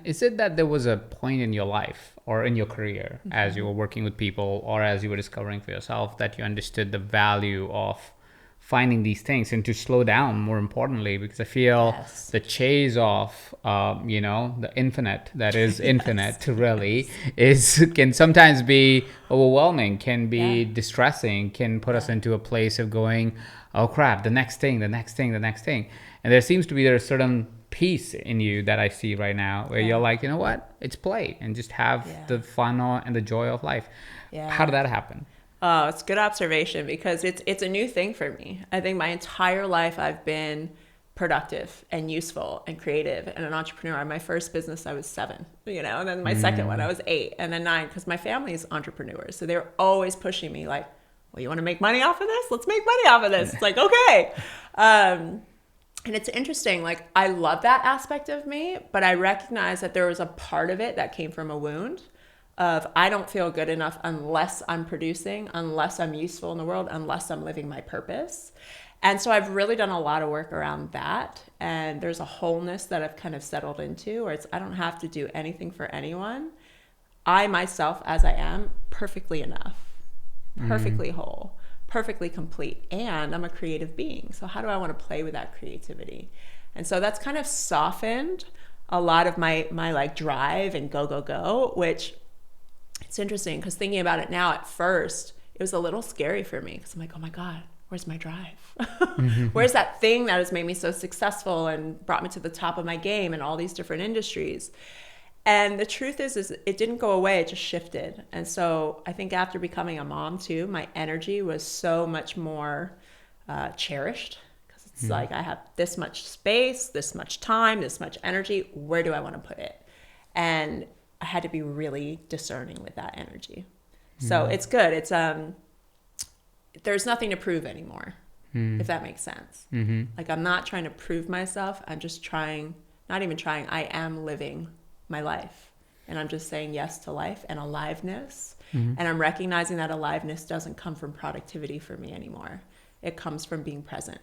Is it that there was a point in your life or in your career as you were working with people or as you were discovering for yourself that you understood the value of finding these things and to slow down, more importantly? Because I feel Yes. the chase of, the infinite that is Yes. infinite really Yes. can sometimes be overwhelming, can Yeah. be distressing, can put us Yeah. into a place of going, oh crap, the next thing, the next thing, the next thing. And there seems to be a certain peace in you that I see right now where you're Yeah. like, you know what, it's play and just have Yeah. the fun and the joy of life. How did Yeah. that happen? Oh, it's a good observation because it's a new thing for me. I think my entire life I've been productive and useful and creative and an entrepreneur. My first business I was 7, and then my second one I Mm. was 8, and then 9, because my family is entrepreneurs. So they were always pushing me like, well, you want to make money off of this? Let's make money off of this. It's like, okay. And it's interesting, like I love that aspect of me, but I recognize that there was a part of it that came from a wound of I don't feel good enough unless I'm producing, unless I'm useful in the world, unless I'm living my purpose. And so I've really done a lot of work around that. And there's a wholeness that I've kind of settled into where it's I don't have to do anything for anyone. I myself, as I am, perfectly enough, Mm. perfectly whole, perfectly complete. And I'm a creative being. So how do I want to play with that creativity? And so that's kind of softened a lot of my like drive and go, go, go, which it's interesting because thinking about it now, at first, it was a little scary for me because I'm like, oh my God, where's my drive? Where's that thing that has made me so successful and brought me to the top of my game in all these different industries? And the truth is it didn't go away, it just shifted. And so I think after becoming a mom too, my energy was so much more cherished because it's Mm. like I have this much space, this much time, this much energy. Where do I want to put it? And I had to be really discerning with that energy. So Mm. it's good. It's there's nothing to prove anymore, if Mm. that makes sense. Mm-hmm. Like I'm not trying to prove myself. I'm just trying, not even trying, I am living my life. And I'm just saying yes to life and aliveness. Mm-hmm. And I'm recognizing that aliveness doesn't come from productivity for me anymore. It comes from being present.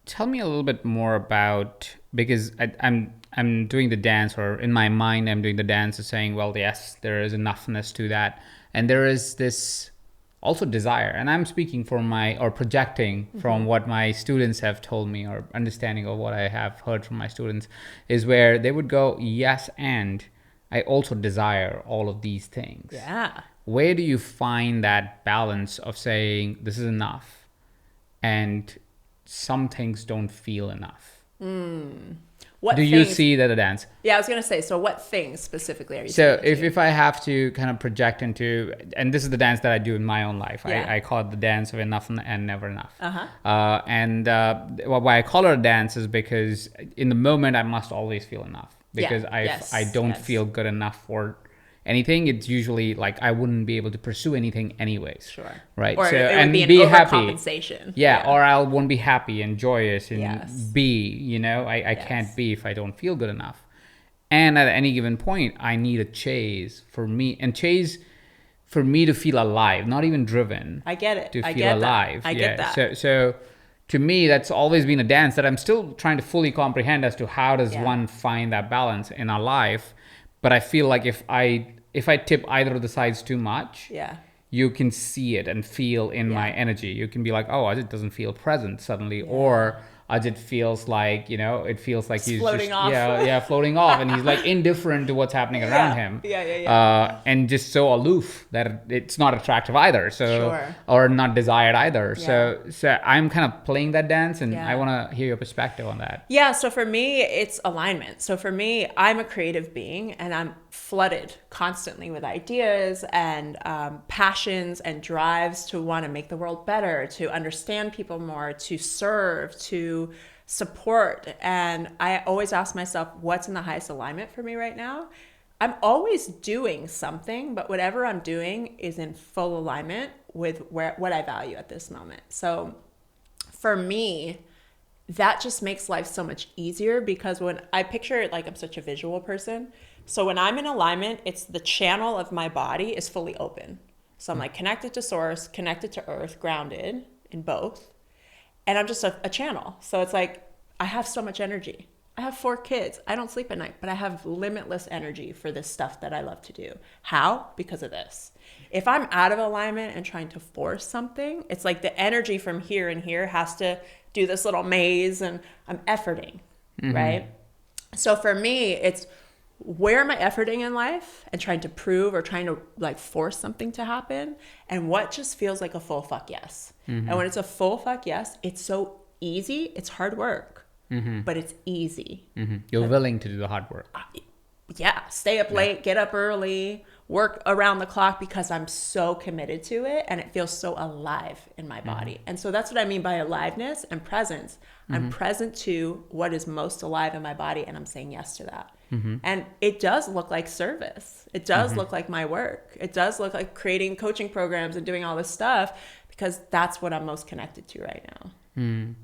Tell me a little bit more about, because I'm doing the dance, or in my mind I'm doing the dance of saying, well, yes, there is enoughness to that, and there is this also desire, and I'm speaking from my, or projecting from Mm-hmm. what my students have told me, or understanding of what I have heard from my students, is where they would go, yes, and I also desire all of these things. Yeah. Where do you find that balance of saying this is enough and some things don't feel enough? What Do you things? see that a dance? Yeah, I was going to say, so what things specifically are you So speaking if, to? if I have to kind of project into, and this is the dance that I do in my own life, Yeah. I call it the dance of enough and never enough. Uh-huh. And why I call it a dance is because in the moment I must always feel enough, Yeah. because I Yes. don't Yes. feel good enough for anything. It's usually like I wouldn't be able to pursue anything anyways, Sure. right? Or So, it would be and an be happy. overcompensation. Yeah, Yeah. or I won't be happy and joyous Yes. and be, I can't Yes. be if I don't feel good enough. And at any given point, I need a chase for me, and chase for me to feel alive, not even driven, I get it. to I feel get that. alive. I get Yeah. that. So to me, that's always been a dance that I'm still trying to fully comprehend as to how does Yeah. one find that balance in our life. But I feel like if I tip either of the sides too much, Yeah. you can see it and feel in my Yeah. energy. You can be like, oh, Ajit doesn't feel present suddenly, Yeah. or Ajit feels like, it feels like Just he's floating just, off. yeah, floating off, and he's like indifferent to what's happening around Yeah. him, Yeah. Yeah. Yeah. and just so aloof that it's not attractive either. So, Sure. or not desired either. Yeah. So I'm kind of playing that dance, and I Yeah. want to hear your perspective on that. Yeah, so for me, it's alignment. So for me, I'm a creative being and I'm flooded constantly with ideas and passions and drives to want to make the world better, to understand people more, to serve, to support. And I always ask myself, what's in the highest alignment for me right now? I'm always doing something, but whatever I'm doing is in full alignment with what I value at this moment. So for me, that just makes life so much easier because when I picture it, like I'm such a visual person. So when I'm in alignment, it's the channel of my body is fully open. So I'm like connected to source, connected to earth, grounded in both. And I'm just a channel. So it's like I have so much energy. I have 4 kids. I don't sleep at night, but I have limitless energy for this stuff that I love to do. How? Because of this. If I'm out of alignment and trying to force something, it's like the energy from here and here has to do this little maze, and I'm efforting, right? So for me, it's where am I efforting in life and trying to prove or trying to like force something to happen, and what just feels like a full fuck yes. And when it's a full fuck yes, it's so easy. It's hard work. But it's easy. You're willing to do the hard work. Yeah, stay up late, get up early, work around the clock because I'm so committed to it and it feels so alive in my body. And so that's what I mean by aliveness and presence. I'm present to what is most alive in my body, and I'm saying yes to that. And it does look like service. It does look like my work. It does look like creating coaching programs and doing all this stuff because that's what I'm most connected to right now.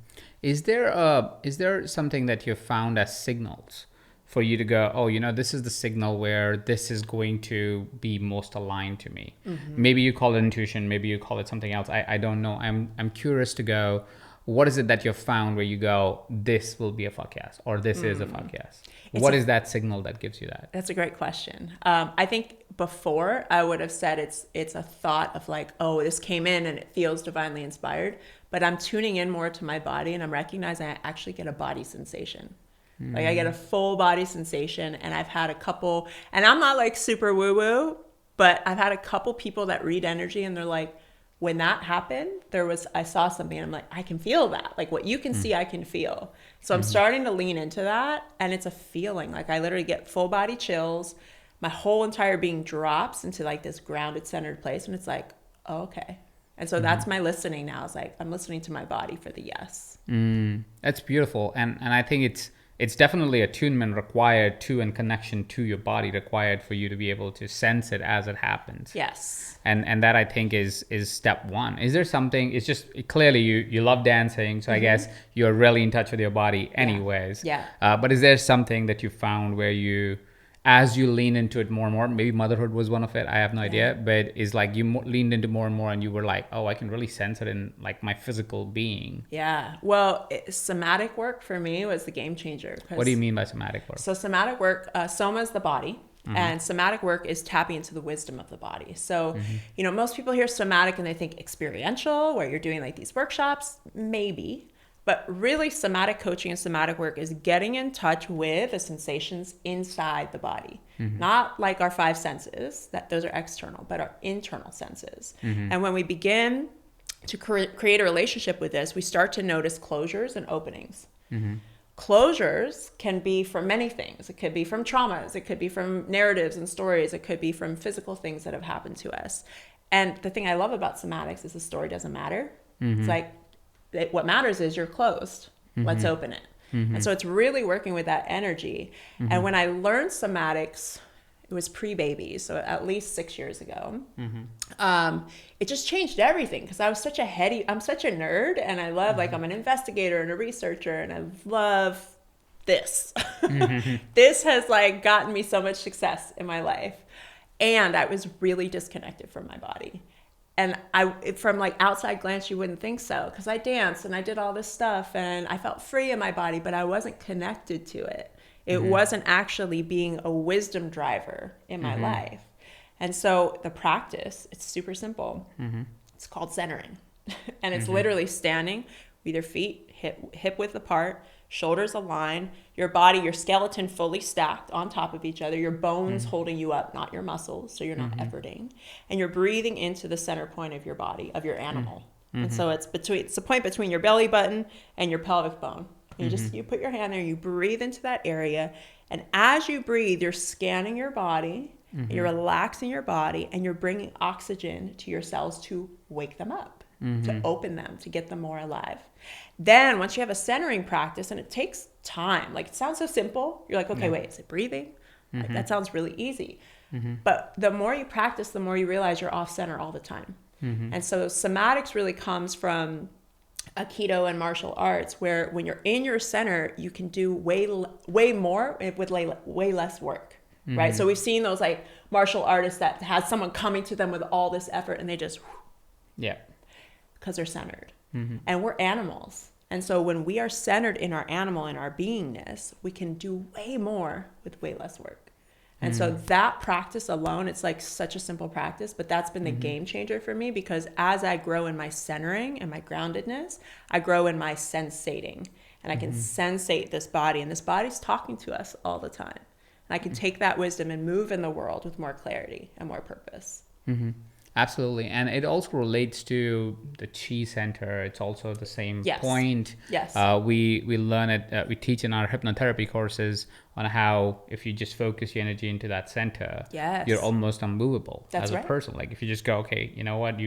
Is there something that you've found as signals for you to go, oh, this is the signal where this is going to be most aligned to me? Maybe you call it intuition, maybe you call it something else. I don't know. I'm curious to go, what is it that you've found where you go, this will be a fuck yes, or this is a fuck yes? What is that signal that gives you that? That's a great question. I think before I would have said it's a thought of like, oh, this came in and it feels divinely inspired. But I'm tuning in more to my body, and I'm recognizing I actually get a body sensation. Like I get a full body sensation, and I've had a couple, and I'm not like super woo woo, but I've had a couple people that read energy, and they're like, when that happened, I saw something, and I'm like, I can feel that. Like what you can see, I can feel. So I'm starting to lean into that, and it's a feeling. Like I literally get full body chills. My whole entire being drops into like this grounded, centered place, and it's like, oh, okay. And so that's my listening now. It's like I'm listening to my body for the yes. That's beautiful. And I think it's definitely attunement required to, and connection to your body required for you to be able to sense it as it happens. Yes. And that I think is step one. Is there something, it's just clearly you love dancing, so I guess you're really in touch with your body anyways. Yeah. But is there something that you found where you, as you lean into it more and more, maybe motherhood was one of it, I have no idea, but is like you leaned into more and more and you were like, oh, I can really sense it in like my physical being. Yeah. Well, somatic work for me was the game changer. What do you mean by somatic work? So somatic work, soma is the body, and somatic work is tapping into the wisdom of the body. So, most people hear somatic and they think experiential, where you're doing like these workshops, maybe. But really, somatic coaching and somatic work is getting in touch with the sensations inside the body. Not like our 5 senses, those are external, but our internal senses. And when we begin to create a relationship with this, we start to notice closures and openings. Closures can be from many things. It could be from traumas. It could be from narratives and stories. It could be from physical things that have happened to us. And the thing I love about somatics is the story doesn't matter. It's like, what matters is you're closed. Let's open it. And so it's really working with that energy. And when I learned somatics, it was pre-baby, so at least 6 years ago. It just changed everything because I'm such a nerd, and I love, like, I'm an investigator and a researcher, and I love this. This has like gotten me so much success in my life. And I was really disconnected from my body. And from like outside glance, you wouldn't think so, because I danced and I did all this stuff and I felt free in my body, but I wasn't connected to it. It wasn't actually being a wisdom driver in my life. And so the practice, it's super simple. It's called centering. And it's literally standing with your feet hip width apart, shoulders aligned, your body, your skeleton fully stacked on top of each other, your bones holding you up, not your muscles, so you're not efforting. And you're breathing into the center point of your body, of your animal. And so it's the point between your belly button and your pelvic bone. You put your hand there, you breathe into that area, and as you breathe, you're scanning your body, you're relaxing your body, and you're bringing oxygen to your cells to wake them up, to open them, to get them more alive. Then once you have a centering practice, and it takes time, like it sounds so simple, you're like, okay, wait, is it breathing? Like, that sounds really easy. But the more you practice, the more you realize you're off center all the time. And so somatics really comes from Aikido and martial arts, where when you're in your center, you can do way more with way less work, right? So we've seen those like martial artists that has someone coming to them with all this effort, and they just, because they're centered. And we're animals. And so when we are centered in our animal and our beingness, we can do way more with way less work. And so that practice alone, it's like such a simple practice, but that's been the game changer for me, because as I grow in my centering and my groundedness, I grow in my sensating, and I can sensate this body, and this body's talking to us all the time. And I can take that wisdom and move in the world with more clarity and more purpose. Absolutely. And it also relates to the chi center. It's also the same point. Yes. We learn it, we teach in our hypnotherapy courses on how if you just focus your energy into that center, you're almost unmovable as a person. Like if you just go, okay, you know what,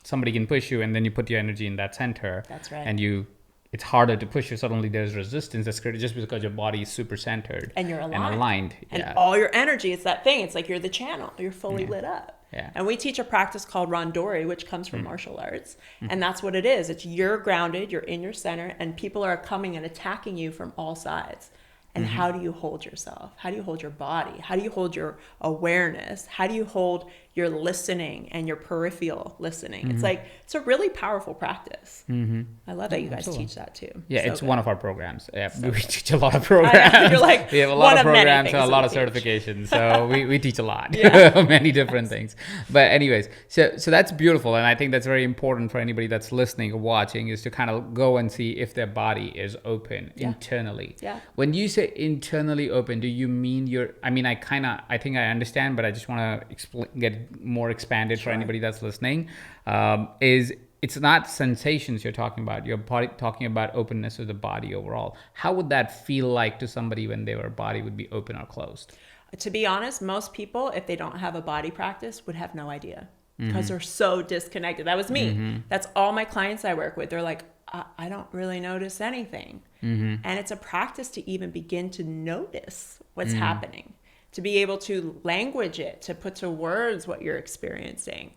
somebody can push you, and then you put your energy in that center. That's right. And it's harder to push you. Suddenly there's resistance that's created just because your body is super centered. And you're aligned. And aligned. And all your energy, it's that thing. It's like you're the channel. You're fully lit up. Yeah. And we teach a practice called randori, which comes from martial arts. And that's what it is. It's you're grounded, you're in your center, and people are coming and attacking you from all sides. And how do you hold yourself? How do you hold your body? How do you hold your awareness? How do you hold your listening and your peripheral listening? It's like, it's a really powerful practice. I love that you guys teach that too. Yeah, so it's good. one of our programs. Yeah, we teach a lot of programs. You're like, we have a lot of programs and a lot of certifications. So we teach a lot, many different things. But anyways, so that's beautiful. And I think that's very important for anybody that's listening or watching, is to kind of go and see if their body is open internally. Yeah. When When you say internally open, do you mean I think I understand, but I just want to get more expanded for anybody that's listening. It's not sensations you're talking about. You're talking about openness of the body overall. How would that feel like to somebody when their body would be open or closed? To be honest, most people, if they don't have a body practice, would have no idea, because they're so disconnected. That was me. That's all my clients I work with. They're like, I don't really notice anything. And it's a practice to even begin to notice what's happening, to be able to language it, to put to words what you're experiencing.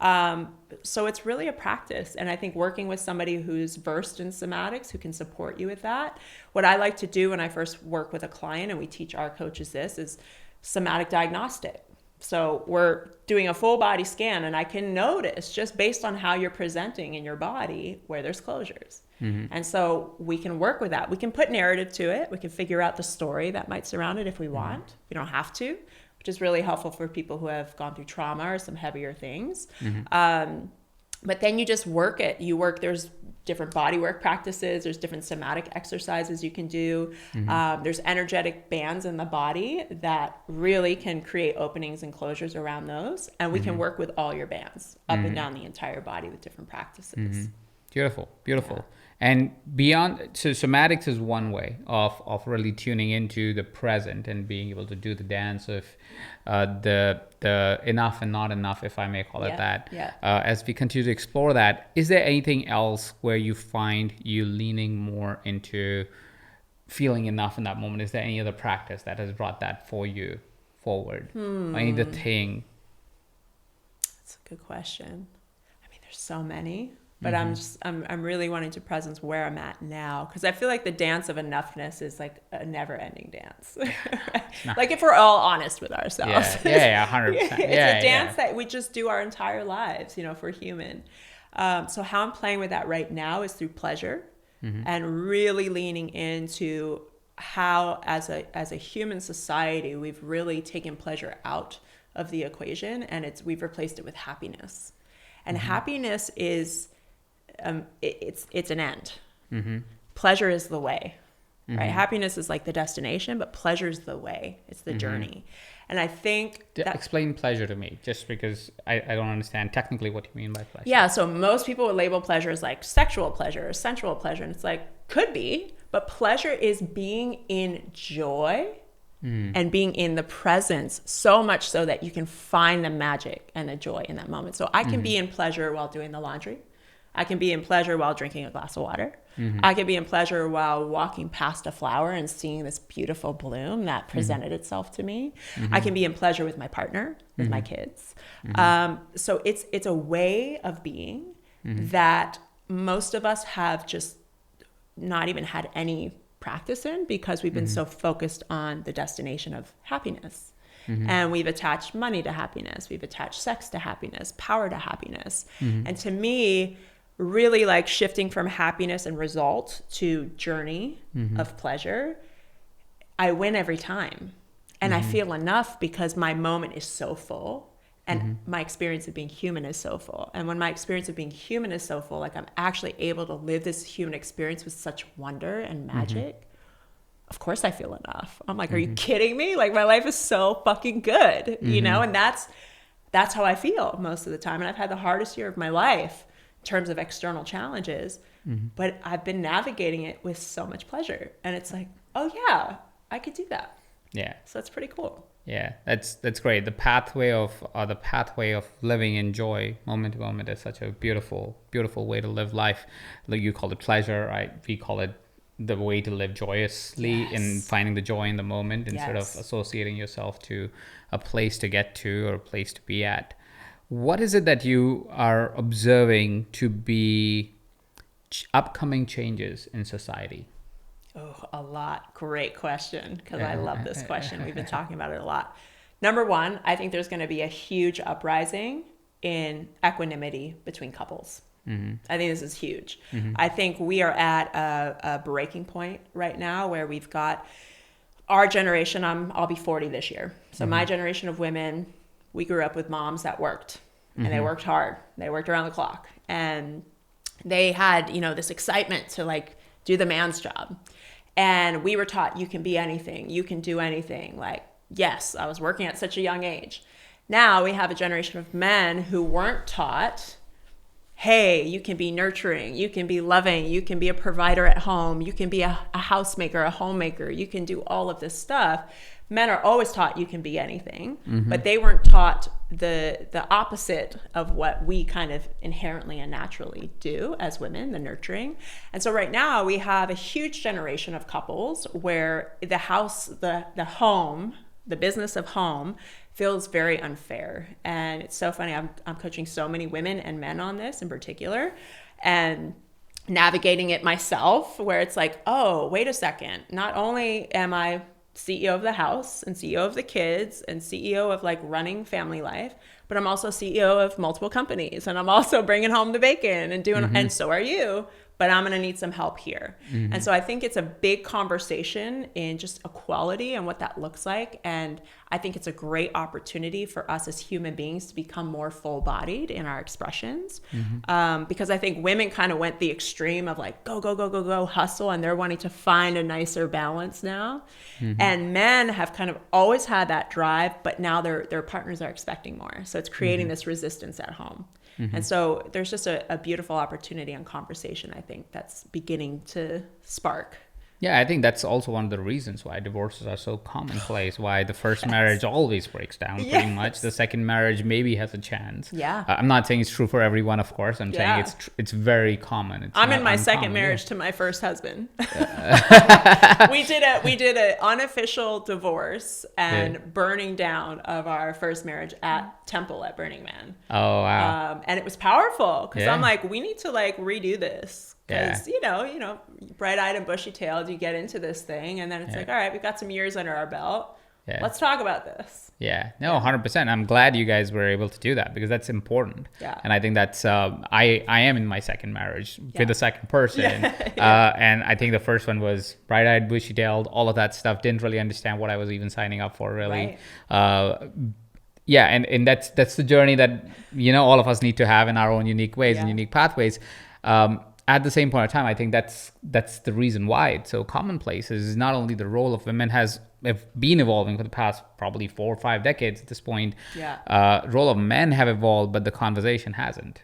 So it's really a practice. And I think working with somebody who's versed in somatics, who can support you with that. What I like to do when I first work with a client, and we teach our coaches this, is somatic diagnostic. So we're doing a full body scan, and I can notice just based on how you're presenting in your body where there's closures. And so we can work with that. We can put narrative to it. We can figure out the story that might surround it if we want. We don't have to, which is really helpful for people who have gone through trauma or some heavier things. But then you just work it. There's different body work practices. There's different somatic exercises you can do. There's energetic bands in the body that really can create openings and closures around those. And we can work with all your bands up and down the entire body with different practices. Beautiful. Yeah. And beyond, so somatics is one way of really tuning into the present and being able to do the dance of the enough and not enough, if I may call it that. As we continue to explore that, is there anything else where you find you leaning more into feeling enough in that moment? Is there any other practice that has brought that for you forward? Any other thing? That's a good question. I mean, there's so many. But I'm really wanting to presence where I'm at now, because I feel like the dance of enoughness is like a never-ending dance. Like if we're all honest with ourselves. 100%. It's a dance that we just do our entire lives, if we're human. So how I'm playing with that right now is through pleasure, and really leaning into how, as a human society, we've really taken pleasure out of the equation, and we've replaced it with happiness. And happiness is it's an end. Pleasure is the way, right? Happiness is like the destination, but pleasure is the way. It's the journey. And I think explain pleasure to me, just because I don't understand technically what you mean by pleasure. Yeah, so most people would label pleasure as like sexual pleasure or sensual pleasure, and it's like, could be, but pleasure is being in joy and being in the presence, so much so that you can find the magic and the joy in that moment. So I can be in pleasure while doing the laundry. I can be in pleasure while drinking a glass of water. I can be in pleasure while walking past a flower and seeing this beautiful bloom that presented itself to me. I can be in pleasure with my partner, with my kids. So it's a way of being that most of us have just not even had any practice in, because we've been so focused on the destination of happiness. And we've attached money to happiness. We've attached sex to happiness, power to happiness. And to me, really like shifting from happiness and result to journey of pleasure, I win every time. And I feel enough because my moment is so full and my experience of being human is so full. And when my experience of being human is so full, like I'm actually able to live this human experience with such wonder and magic. Of course I feel enough. I'm like, are you kidding me? Like my life is so fucking good, you know? And that's how I feel most of the time. And I've had the hardest year of my life in terms of external challenges, but I've been navigating it with so much pleasure. And it's like, oh yeah, I could do that. Yeah. So that's pretty cool. Yeah, that's great. The pathway of living in joy, moment to moment, is such a beautiful way to live life. Like you call it pleasure, right? We call it the way to live joyously in finding the joy in the moment instead of associating yourself to a place to get to or a place to be at. What is it that you are observing to be upcoming changes in society? Oh, a lot. Great question, because I love this question. We've been talking about it a lot. Number one, I think there's going to be a huge uprising in equanimity between couples. I think this is huge. I think we are at a breaking point right now where we've got our generation. I'll be 40 this year. So my generation of women, we grew up with moms that worked and they worked hard. They worked around the clock and they had, you know, this excitement to like do the man's job. And we were taught you can be anything, you can do anything. Like, yes, I was working at such a young age. Now we have a generation of men who weren't taught, hey, you can be nurturing, you can be loving, you can be a provider at home, you can be a housemaker, a homemaker, you can do all of this stuff. Men are always taught you can be anything, but they weren't taught the opposite of what we kind of inherently and naturally do as women, the nurturing. And so right now we have a huge generation of couples where the house, the home, the business of home feels very unfair. And it's so funny. I'm coaching so many women and men on this in particular and navigating it myself where it's like, oh, wait a second. Not only am I CEO of the house and CEO of the kids and CEO of like running family life, but I'm also CEO of multiple companies and I'm also bringing home the bacon and doing, and so are you, but I'm going to need some help here. And so I think it's a big conversation in just equality and what that looks like. And I think it's a great opportunity for us as human beings to become more full-bodied in our expressions. Because I think women kind of went the extreme of like, go, go, go, go, go, hustle. And they're wanting to find a nicer balance now. And men have kind of always had that drive, but now their partners are expecting more. So it's creating this resistance at home. And so there's just a beautiful opportunity and conversation, I think, that's beginning to spark. Yeah, I think that's also one of the reasons why divorces are so commonplace, why the first marriage always breaks down pretty much. The second marriage maybe has a chance. Yeah. I'm not saying it's true for everyone, of course. I'm saying it's very common. I'm in my second marriage to my first husband. We did an unofficial divorce and burning down of our first marriage at Temple at Burning Man. Oh, wow. And it was powerful because I'm like, we need to like redo this. Because, you know, bright-eyed and bushy-tailed, you get into this thing, and then it's like, all right, we've got some years under our belt. Yeah. Let's talk about this. Yeah. No, 100%. I'm glad you guys were able to do that because that's important. Yeah. And I think that's, I am in my second marriage with the second person. And I think the first one was bright-eyed, bushy-tailed, all of that stuff. Didn't really understand what I was even signing up for, really. Right. Yeah. And that's the journey that, you know, all of us need to have in our own unique ways and unique pathways. At the same point of time, I think that's the reason why it's so commonplace is not only the role of women have been evolving for the past probably 4 or 5 decades at this point. Role of men have evolved, but the conversation hasn't.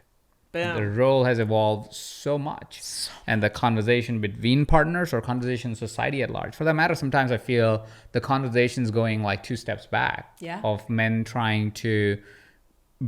Boom. The role has evolved so much. And the conversation between partners or conversation in society at large. For that matter, sometimes I feel the conversation's going like 2 steps back of men trying to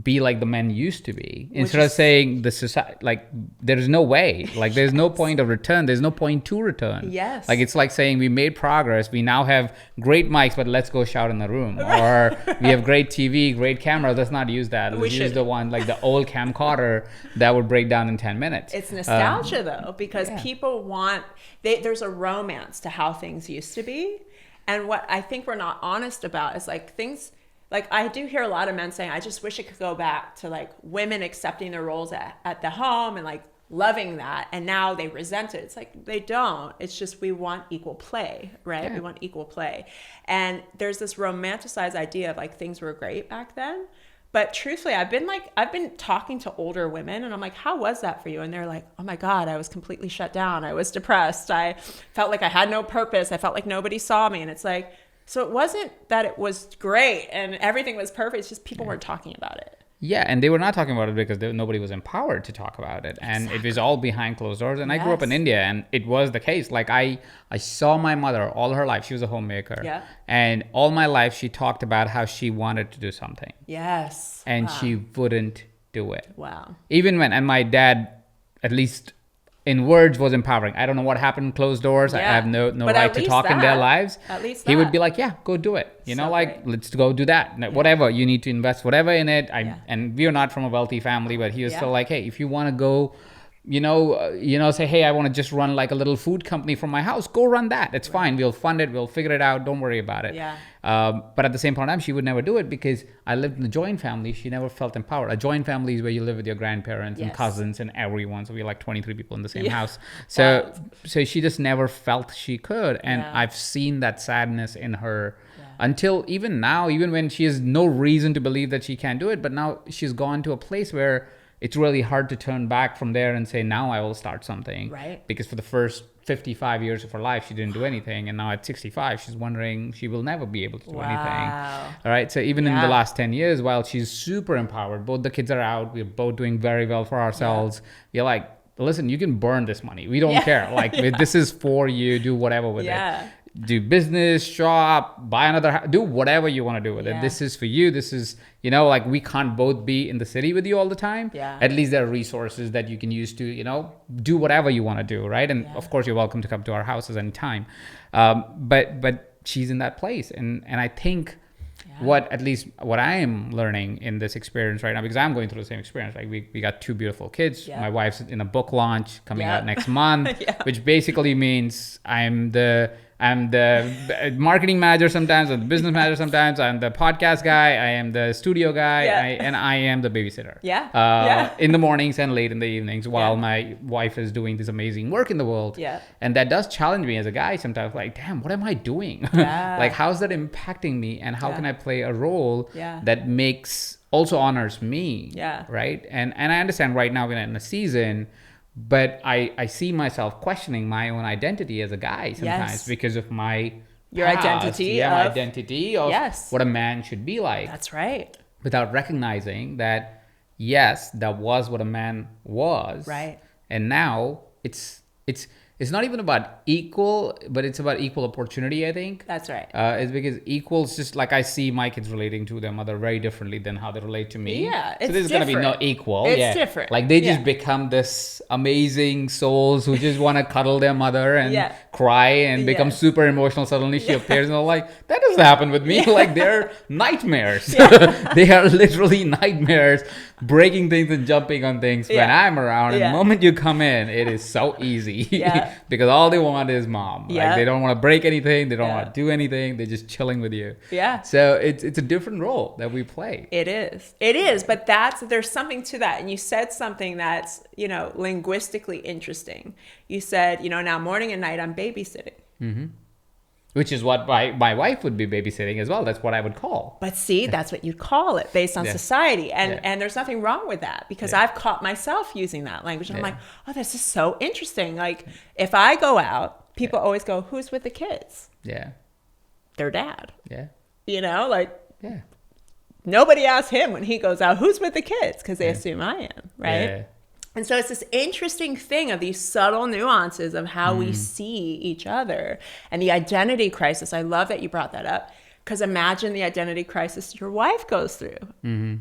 be like the men used to be instead of saying the society, like there's no way, like there's no point of return, there's no point to return. Like it's like saying we made progress, we now have great mics, but let's go shout in the room. Or we have great TV, great cameras, let's not use that, let's use the one like the old camcorder that would break down in 10 minutes. It's nostalgia though, because people want there's a romance to how things used to be, and what I think we're not honest about is like things. Like I do hear a lot of men saying, I just wish it could go back to like women accepting their roles at the home and like loving that, and now they resent it. It's like, they don't. It's just, we want equal play, right? Yeah. We want equal play. And there's this romanticized idea of like things were great back then. But truthfully, I've been talking to older women, and I'm like, how was that for you? And they're like, oh my God, I was completely shut down. I was depressed. I felt like I had no purpose. I felt like nobody saw me. And it's like, so it wasn't that it was great and everything was perfect. It's just people weren't talking about it. Yeah, and they were not talking about it because nobody was empowered to talk about it. And it was all behind closed doors. And I grew up in India, and it was the case. Like, I saw my mother all her life. She was a homemaker. Yeah. And all my life, she talked about how she wanted to do something. Yes. And Wow. she wouldn't do it. Wow. Even when, and my dad, at least in words, was empowering. I don't know what happened, closed doors. I Yeah. have no But right to talk in their that. lives. At least he would that. be like, yeah, go do it. You know, So like, great. let's go do that. Whatever, you need to invest whatever in it. Yeah. And we are not from a wealthy family, but he was Yeah. still like, hey, if you want to go, say, hey, I want to just run like a little food company from my house, go run that. It's fine. We'll fund it. We'll figure it out. Don't worry about it. Yeah. But at the same point in time, she would never do it because I lived in a joint family. She never felt empowered. A joint family is where you live with your grandparents and Yes. cousins and everyone. So we're like 23 people in the same Yeah. house. So, Wow. so she just never felt she could. And Yeah. I've seen that sadness in her until even now, even when she has no reason to believe that she can't do it. But now she's gone to a place where it's really hard to turn back from there and say, now I will start something. Right. Because for the first 55 years of her life, she didn't do anything. And now at 65, she's wondering she will never be able to do anything. All right. So even in the Yeah. last 10 years, while she's super empowered, both the kids are out, we're both doing very well for ourselves. We're like, listen, you can burn this money. We don't care. Like, this is for you. Do whatever with it. Do business, shop, buy another house, do whatever you want to do with it. This is for you. This is, like, we can't both be in the city with you all the time. Yeah. At least there are resources that you can use to, do whatever you want to do, right? And of course, you're welcome to come to our houses anytime. But she's in that place. And I think what I am learning in this experience right now, because I'm going through the same experience, like we got 2 beautiful kids. My wife's in a book launch coming out next month, which basically means I'm the marketing manager sometimes, or the business manager sometimes. I'm the podcast guy. I am the studio guy, and I am the babysitter. In the mornings and late in the evenings, while my wife is doing this amazing work in the world. And that does challenge me as a guy sometimes. Like, damn, what am I doing? Like, how's that impacting me? And how can I play a role that also honors me? Right. And I understand right now we're in a season. But I see myself questioning my own identity as a guy sometimes because of your identity of what a man should be like. That's right. Without recognizing that, yes, that was what a man was. Right. And now it's not even about equal, but it's about equal opportunity, I think. That's right. It's because equals, just like I see my kids relating to their mother very differently than how they relate to me. Yeah, it's so there's going to be no equal. It's different. Like, they just become this amazing souls who just want to cuddle their mother and cry and become super emotional. Suddenly she appears and they're like, that doesn't happen with me. Like, they're nightmares. They are literally nightmares, breaking things and jumping on things when I'm around. And the moment you come in, it is so easy. Because all they want is mom. Like, they don't want to break anything. They don't want to do anything. They're just chilling with you. So it's a different role that we play. It is. But there's something to that. And you said something that's, linguistically interesting. You said, now morning and night I'm babysitting. Mm-hmm. Which is what my wife would be babysitting as well. That's what I would call. But see, that's what you'd call it based on society. And there's nothing wrong with that, because I've caught myself using that language. And I'm like, oh, this is so interesting. Like, if I go out, people always go, who's with the kids? Their dad. Nobody asks him when he goes out, who's with the kids? Because they assume I am, right? And so it's this interesting thing of these subtle nuances of how we see each other and the identity crisis. I love that you brought that up, because imagine the identity crisis your wife goes through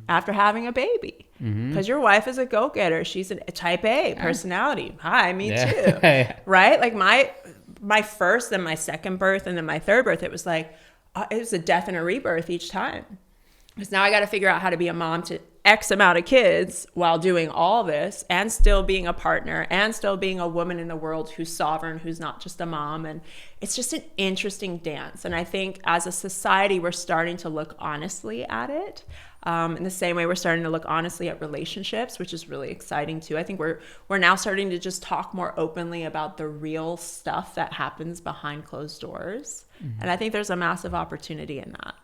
after having a baby. Because your wife is a go-getter. She's a type A personality. Hi, me too. Right? Like my first and my second birth and then my third birth, it was like, it was a death and a rebirth each time. Because now I got to figure out how to be a mom to X amount of kids while doing all this and still being a partner and still being a woman in the world who's sovereign, who's not just a mom. And it's just an interesting dance. And I think as a society, we're starting to look honestly at it. In the same way we're starting to look honestly at relationships, which is really exciting too. I think we're now starting to just talk more openly about the real stuff that happens behind closed doors. And I think there's a massive opportunity in that.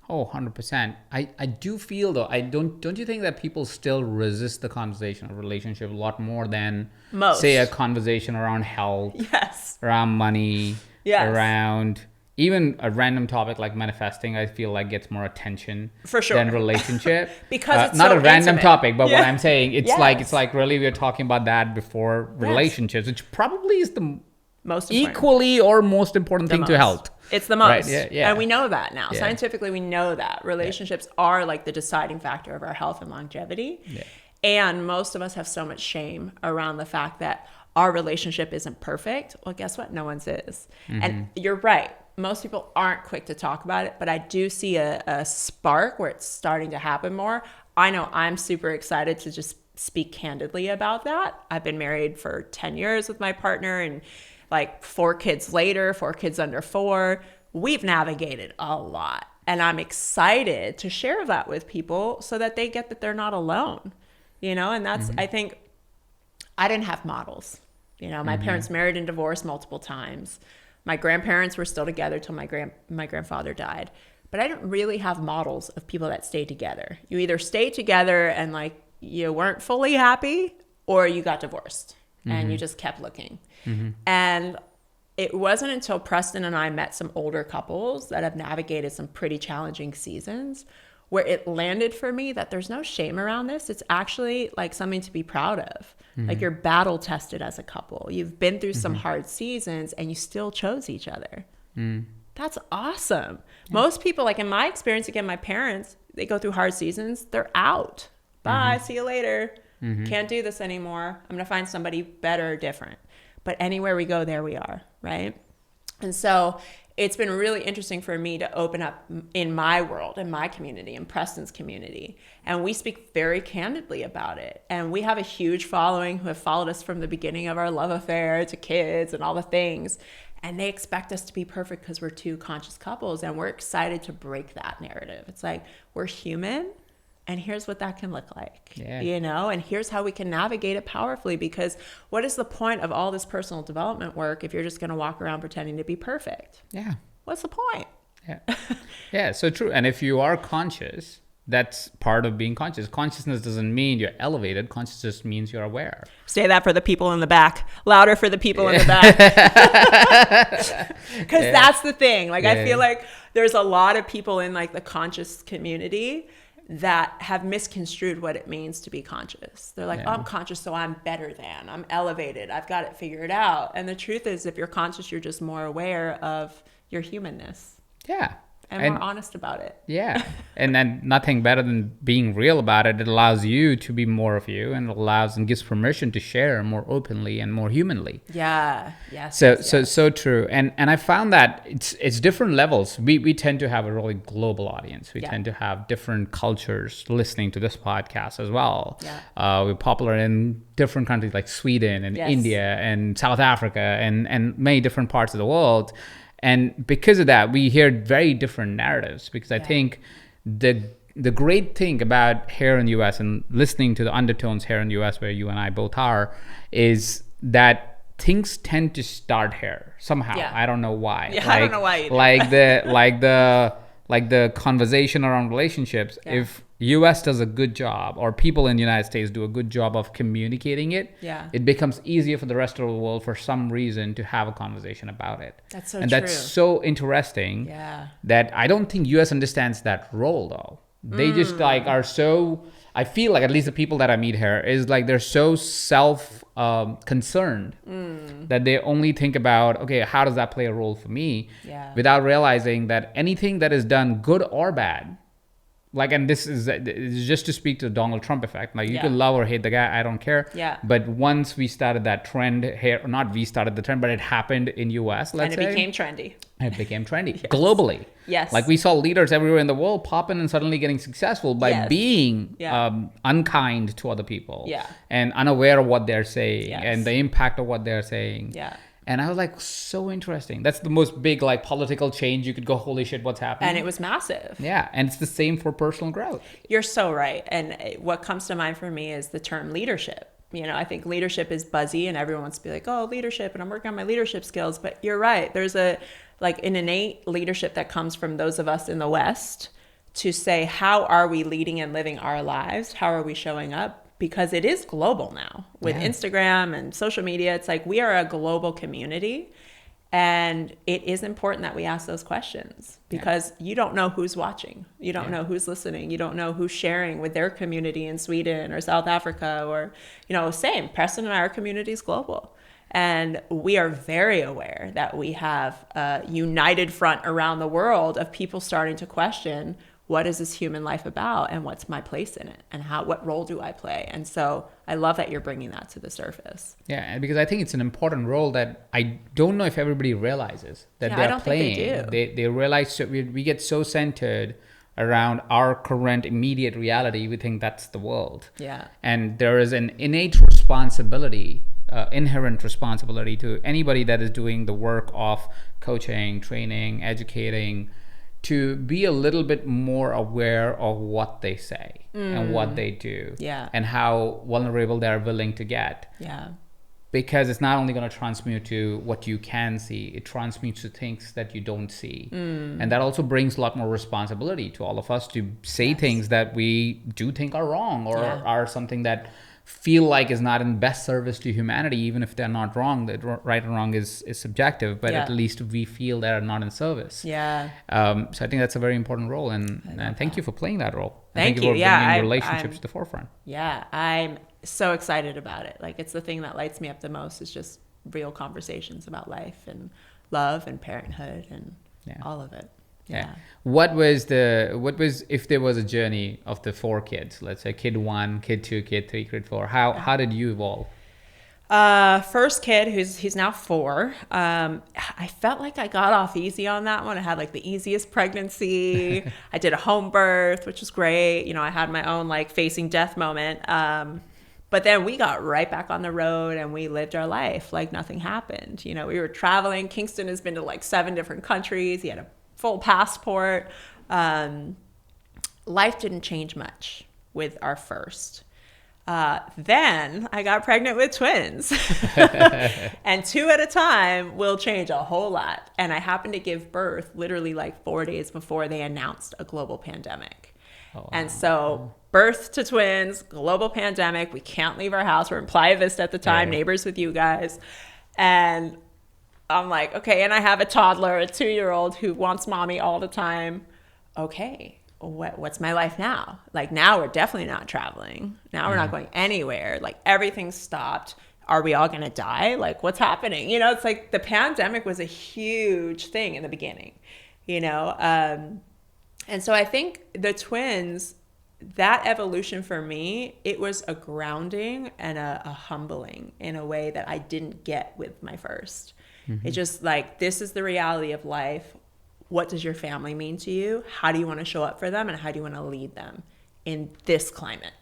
Oh, 100%. I do feel though, don't you think that people still resist the conversation of relationship a lot more than Most. say a conversation around health, Yes. around money, Yes. around even a random topic like manifesting, I feel like gets more attention For sure. than relationship. Because it's not so a random intimate. topic, but Yeah. what I'm saying, it's Yes. like really we're talking about that before relationships, which probably is the Most important. equally or most important thing to most. health. It's the most. Right, yeah, yeah. And we know that now. Yeah. Scientifically, we know that relationships are like the deciding factor of our health and longevity. Yeah. And most of us have so much shame around the fact that our relationship isn't perfect. Well, guess what? No one's is. And you're right. Most people aren't quick to talk about it, but I do see a spark where it's starting to happen more. I know I'm super excited to just speak candidly about that. I've been married for 10 years with my partner, and like 4 kids later, 4 kids under 4, we've navigated a lot. And I'm excited to share that with people so that they get that they're not alone, and that's, I think, I didn't have models. My parents married and divorced multiple times. My grandparents were still together till my grandfather died. But I didn't really have models of people that stayed together. You either stayed together and like you weren't fully happy, or you got divorced and you just kept looking. And it wasn't until Preston and I met some older couples that have navigated some pretty challenging seasons where it landed for me that there's no shame around this. It's actually like something to be proud of. Like you're battle tested as a couple. You've been through some hard seasons and you still chose each other. That's awesome. Most people, like in my experience, again, my parents, they go through hard seasons. They're out. Bye. See you later. Can't do this anymore. I'm going to find somebody better or different. But anywhere we go, there we are. Right. And so it's been really interesting for me to open up in my world, in my community, in Preston's community. And we speak very candidly about it. And we have a huge following who have followed us from the beginning of our love affair to kids and all the things. And they expect us to be perfect because we're 2 conscious couples. And we're excited to break that narrative. It's like, we're human. And here's what that can look like, and here's how we can navigate it powerfully, because what is the point of all this personal development work if you're just going to walk around pretending to be perfect? Yeah. What's the point? Yeah. Yeah. So true. And if you are conscious, that's part of being conscious. Consciousness doesn't mean you're elevated. Consciousness means you're aware. Say that for the people in the back. Louder for the people in the back. Because that's the thing. Like, I feel like there's a lot of people in like the conscious community that have misconstrued what it means to be conscious. They're like, oh, I'm conscious, so I'm better than. I'm elevated. I've got it figured out. And the truth is, if you're conscious, you're just more aware of your humanness. Yeah. And more honest about it. Yeah. And then nothing better than being real about it. It allows you to be more of you, and it allows and gives permission to share more openly and more humanly. Yeah. Yes. So true. And I found that it's different levels. We tend to have a really global audience. We tend to have different cultures listening to this podcast as well. Yeah. We're popular in different countries like Sweden and India and South Africa and many different parts of the world. And because of that, we hear very different narratives, because I think the great thing about here in the US and listening to the undertones here in the US, where you and I both are, is that things tend to start here somehow. Yeah. I don't know why. Yeah, I don't know why either. like the conversation around relationships, if US does a good job, or people in the United States do a good job of communicating it, it becomes easier for the rest of the world for some reason to have a conversation about it. That's so and true. That's so interesting that I don't think US understands that role though. They just like are so, I feel like at least the people that I meet here is like they're so concerned that they only think about, okay, how does that play a role for me, without realizing that anything that is done good or bad like, and this is just to speak to the Donald Trump effect. Like, you Yeah. could love or hate the guy, I don't care. Yeah. But once we started that trend here, not we started the trend, but it happened in US, And let's it say. became trendy. It became trendy globally. Yes. Like, we saw leaders everywhere in the world popping and suddenly getting successful by Yes. being Yeah. unkind to other people. Yeah. And unaware of what they're saying Yes. and the impact of what they're saying. Yeah. And I was like, so interesting. That's the most big, like, political change. You could go, holy shit, what's happening? And it was massive. Yeah. And it's the same for personal growth. You're so right. And what comes to mind for me is the term leadership. You know, I think leadership is buzzy and everyone wants to be like, oh, leadership, and I'm working on my leadership skills. But you're right. There's an innate leadership that comes from those of us in the West to say, how are we leading and living our lives? How are we showing up? Because it is global now with Instagram and social media. It's like we are a global community. And it is important that we ask those questions because you don't know who's watching. You don't know who's listening. You don't know who's sharing with their community in Sweden or South Africa or, same. Preston and our community is global. And we are very aware that we have a united front around the world of people starting to question, what is this human life about and what's my place in it and what role do I play? And so I love that you're bringing that to the surface. Yeah, because I think it's an important role that I don't know if everybody realizes that they're playing. Think they do. They realize we get so centered around our current immediate reality. We think that's the world. Yeah. And there is an innate responsibility, inherent responsibility to anybody that is doing the work of coaching, training, educating, to be a little bit more aware of what they say and what they do and how vulnerable they're willing to get. Yeah. Because it's not only going to transmute to what you can see, it transmutes to things that you don't see. And that also brings a lot more responsibility to all of us to say things that we do think are wrong or are something that feel like is not in best service to humanity, even if they're not wrong. That right and wrong is subjective, but at least we feel they're not in service. Yeah. So I think that's a very important role, and thank you for playing that role. Thank you you. for bringing relationships to the forefront. Yeah, I'm so excited about it. Like, it's the thing that lights me up the most is just real conversations about life and love and parenthood and all of it. Yeah. What was if there was a journey of the 4 kids, let's say kid 1, kid 2, kid 3, kid 4, how did you evolve? First kid, he's now 4. I felt like I got off easy on that one. I had like the easiest pregnancy. I did a home birth, which was great. I had my own like facing death moment. But then we got right back on the road and we lived our life like nothing happened. We were traveling. Kingston has been to like 7 different countries. He had a full passport. Life didn't change much with our first. Then I got pregnant with twins. And 2 at a time will change a whole lot. And I happened to give birth literally like 4 days before they announced a global pandemic. Oh, wow. And so birth to twins, global pandemic, we can't leave our house. We're in Playa Vista at the time, neighbors with you guys. And I'm like, okay, and I have a toddler, a 2-year-old who wants mommy all the time. Okay, what's my life now? Like, now we're definitely not traveling. Now we're not going anywhere. Like, everything's stopped. Are we all going to die? Like, what's happening? It's like the pandemic was a huge thing in the beginning, And so I think the twins, that evolution for me, it was a grounding and a humbling in a way that I didn't get with my first. It's just like, this is the reality of life. What does your family mean to you? How do you want to show up for them? And how do you want to lead them in this climate?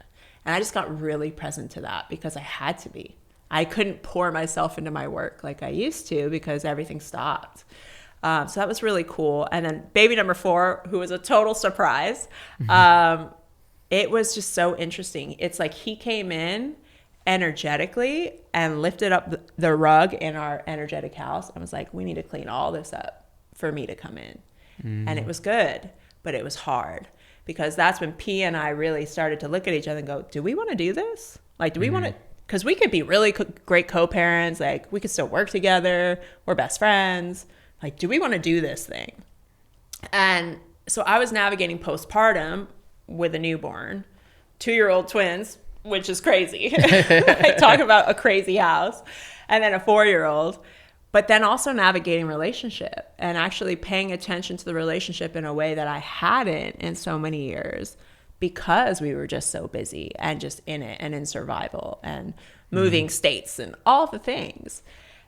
And I just got really present to that because I had to be. I couldn't pour myself into my work like I used to because everything stopped. So that was really cool. And then baby number 4, who was a total surprise. It was just so interesting. It's like he came in energetically and lifted up the rug in our energetic house and was like, we need to clean all this up for me to come in. And it was good, but it was hard because that's when P and I really started to look at each other and go, do we want to do this? Like, do we want to, because we could be really great co-parents. Like, we could still work together. We're best friends. Like, do we want to do this thing? And so I was navigating postpartum with a newborn, 2-year-old twins, which is crazy. I talk about a crazy house. And then a 4-year-old. but then also navigating relationship and actually paying attention to the relationship in a way that I hadn't in so many years, because we were just so busy and just in it and in survival and moving states and all the things.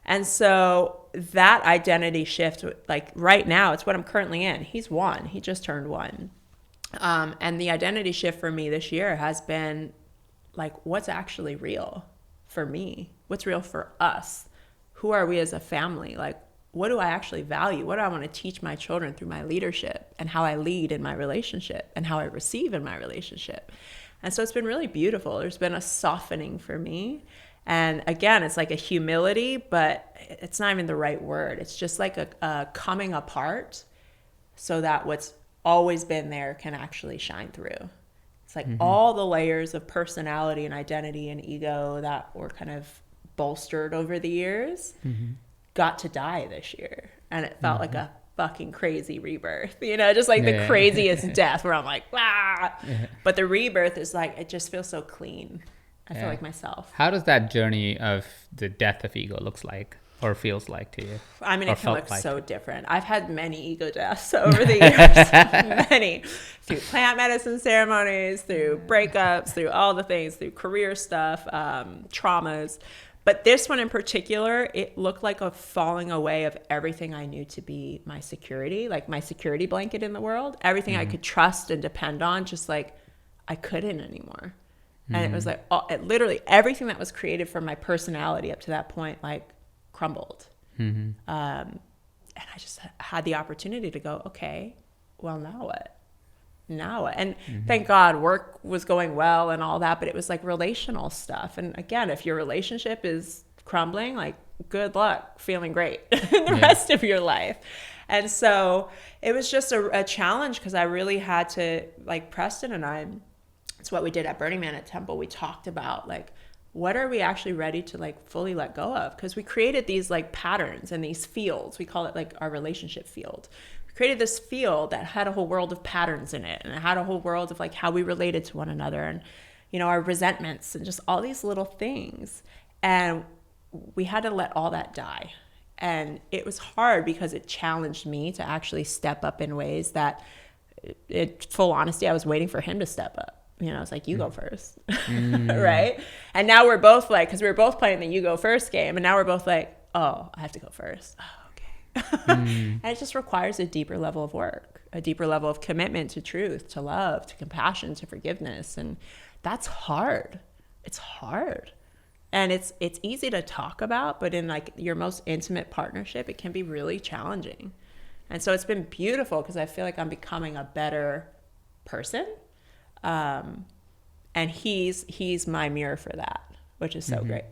And so that identity shift, like right now, it's what I'm currently in. He's 1. He just turned 1. And the identity shift for me this year has been like, what's actually real for me? What's real for us? Who are we as a family? Like, what do I actually value? What do I want to teach my children through my leadership, and how I lead in my relationship, and how I receive in my relationship? And so it's been really beautiful. There's been a softening for me. And again, it's like a humility, but it's not even the right word. It's just like a coming apart so that what's always been there can actually shine through. It's like all the layers of personality and identity and ego that were kind of bolstered over the years got to die this year. And it felt like a fucking crazy rebirth, you know, just like the craziest death where I'm like, ah. But the rebirth is like, it just feels so clean. I feel like myself. How does that journey of the death of ego looks like or feels like to you? I mean, it can look so different. I've had many ego deaths over the years, many, through plant medicine ceremonies, through breakups, through all the things, through career stuff, traumas. But this one in particular, it looked like a falling away of everything I knew to be my security, like my security blanket in the world, everything I could trust and depend on, just like I couldn't anymore. And it was like, literally everything that was created from my personality up to that point, like crumbled. And I just had the opportunity to go, okay, well, now what? Now what? And thank God work was going well and all that, but it was like relational stuff. And again, if your relationship is crumbling, like good luck feeling great in the rest of your life. And so it was just a challenge, because I really had to, like Preston and I, it's what we did at Burning Man at Temple. We talked about like, what are we actually ready to like fully let go of? Because we created these like patterns and these fields. We call it like our relationship field. We created this field that had a whole world of patterns in it, and it had a whole world of like how we related to one another, and you know, our resentments and just all these little things. And we had to let all that die. And it was hard because it challenged me to actually step up in ways that, in full honesty, I was waiting for him to step up. You know, it's like, you go first, right? And now we're both like, because we were both playing the you go first game, and now we're both like, oh, I have to go first. Oh, okay. And it just requires a deeper level of work, a deeper level of commitment to truth, to love, to compassion, to forgiveness. And that's hard. It's hard. And it's easy to talk about, but in like your most intimate partnership, it can be really challenging. And so it's been beautiful, because I feel like I'm becoming a better person. And he's my mirror for that, which is so great.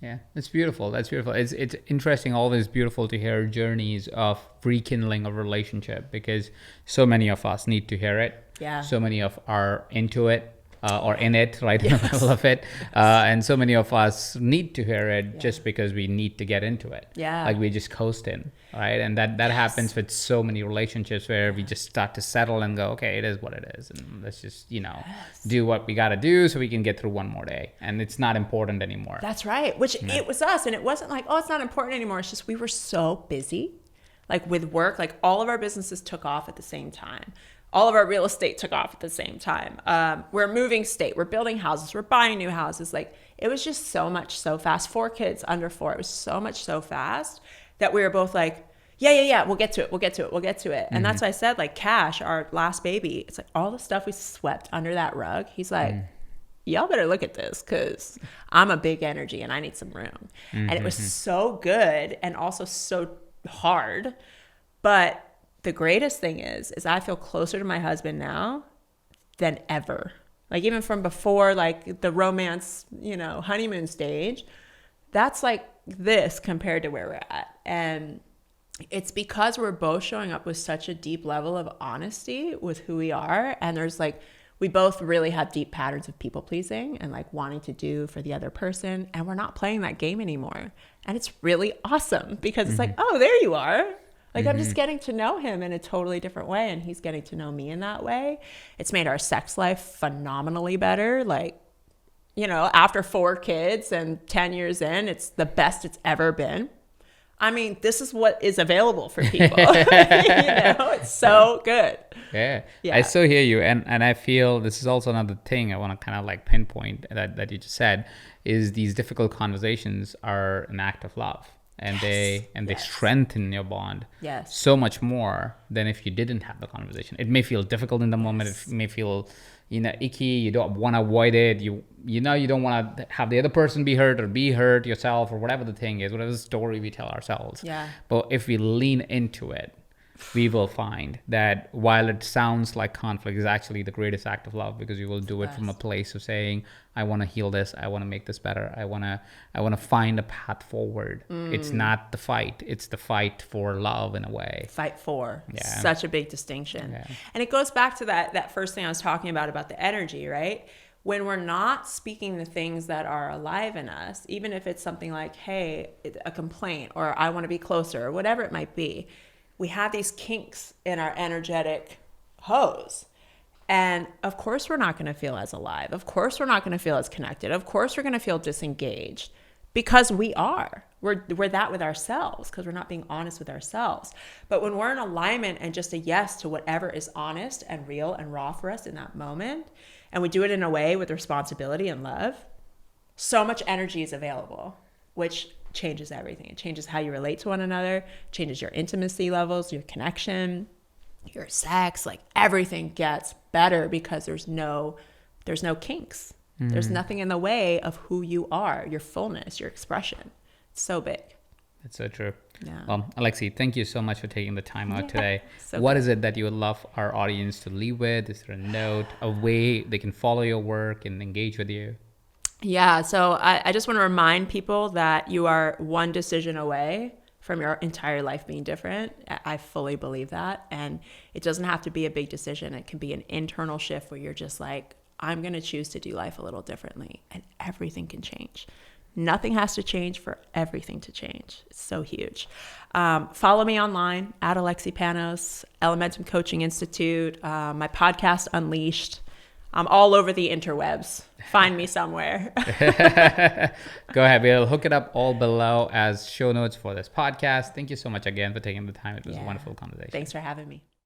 Yeah, it's beautiful. That's beautiful. It's interesting, always beautiful to hear journeys of rekindling a relationship, because so many of us need to hear it. Yeah. So many of are into it or in it, right in the middle of it. And so many of us need to hear it just because we need to get into it. Yeah. Like we just coast in, right? And that happens with so many relationships, where we just start to settle and go, okay, it is what it is. And let's just, you know, do what we got to do so we can get through one more day. And it's not important anymore. That's right. Which it was us. And it wasn't like, oh, it's not important anymore. It's just we were so busy, like with work, like all of our businesses took off at the same time. All of our real estate took off at the same time. We're moving state. We're building houses. We're buying new houses. Like, it was just so much so fast. 4 kids under 4. It was so much so fast that we were both like, yeah. We'll get to it. And that's why I said, like, Cash, our last baby, it's like all the stuff we swept under that rug. He's like, y'all better look at this, because I'm a big energy and I need some room. And it was so good and also so hard. But the greatest thing is I feel closer to my husband now than ever. Like, even from before, like the romance, you know, honeymoon stage, that's like this compared to where we're at. And it's because we're both showing up with such a deep level of honesty with who we are. And there's like, we both really have deep patterns of people pleasing and like wanting to do for the other person. And we're not playing that game anymore. And it's really awesome, because it's like, oh, there you are. Like, I'm just getting to know him in a totally different way, and he's getting to know me in that way. It's made our sex life phenomenally better. Like, you know, after 4 kids and 10 years in, it's the best it's ever been. I mean, this is what is available for people. It's so good. Yeah. Yeah. I so hear you. And I feel this is also another thing I want to kind of like pinpoint that you just said is these difficult conversations are an act of love. And they strengthen your bond so much more than if you didn't have the conversation. It may feel difficult in the moment. It may feel, icky. You don't want to avoid it. You don't want to have the other person be hurt or be hurt yourself or whatever the thing is, whatever the story we tell ourselves. Yeah. But if we lean into it, we will find that while it sounds like conflict, is actually the greatest act of love, because you will do it from a place of saying, I want to heal this. I want to make this better. I want to find a path forward. It's not the fight. It's the fight for love in a way. Fight for. Yeah. Such a big distinction. Yeah. And it goes back to that first thing I was talking about the energy, right? When we're not speaking the things that are alive in us, even if it's something like, hey, a complaint, or I want to be closer, or whatever it might be, we have these kinks in our energetic hose. And of course, we're not going to feel as alive. Of course, we're not going to feel as connected. Of course, we're going to feel disengaged, because we are. We're that with ourselves, because we're not being honest with ourselves. But when we're in alignment and just a yes to whatever is honest and real and raw for us in that moment, and we do it in a way with responsibility and love, so much energy is available, which changes everything. It changes how you relate to one another, changes your intimacy levels, your connection, your sex, like everything gets better, because there's no kinks. There's nothing in the way of who you are, your fullness, your expression. It's so big. That's so true. Yeah. Well, Alexi, thank you so much for taking the time out today. What is it that you would love our audience to leave with? Is there a note, a way they can follow your work and engage with you? Yeah, so I just want to remind people that you are one decision away from your entire life being different. I fully believe that. And it doesn't have to be a big decision. It can be an internal shift where you're just like, I'm going to choose to do life a little differently, and everything can change. Nothing has to change for everything to change. It's so huge. Follow me online at Alexi Panos, Elementum Coaching Institute, my podcast, Unleashed. I'm all over the interwebs. Find me somewhere. Go ahead. We'll hook it up all below as show notes for this podcast. Thank you so much again for taking the time. It was a wonderful conversation. Thanks for having me.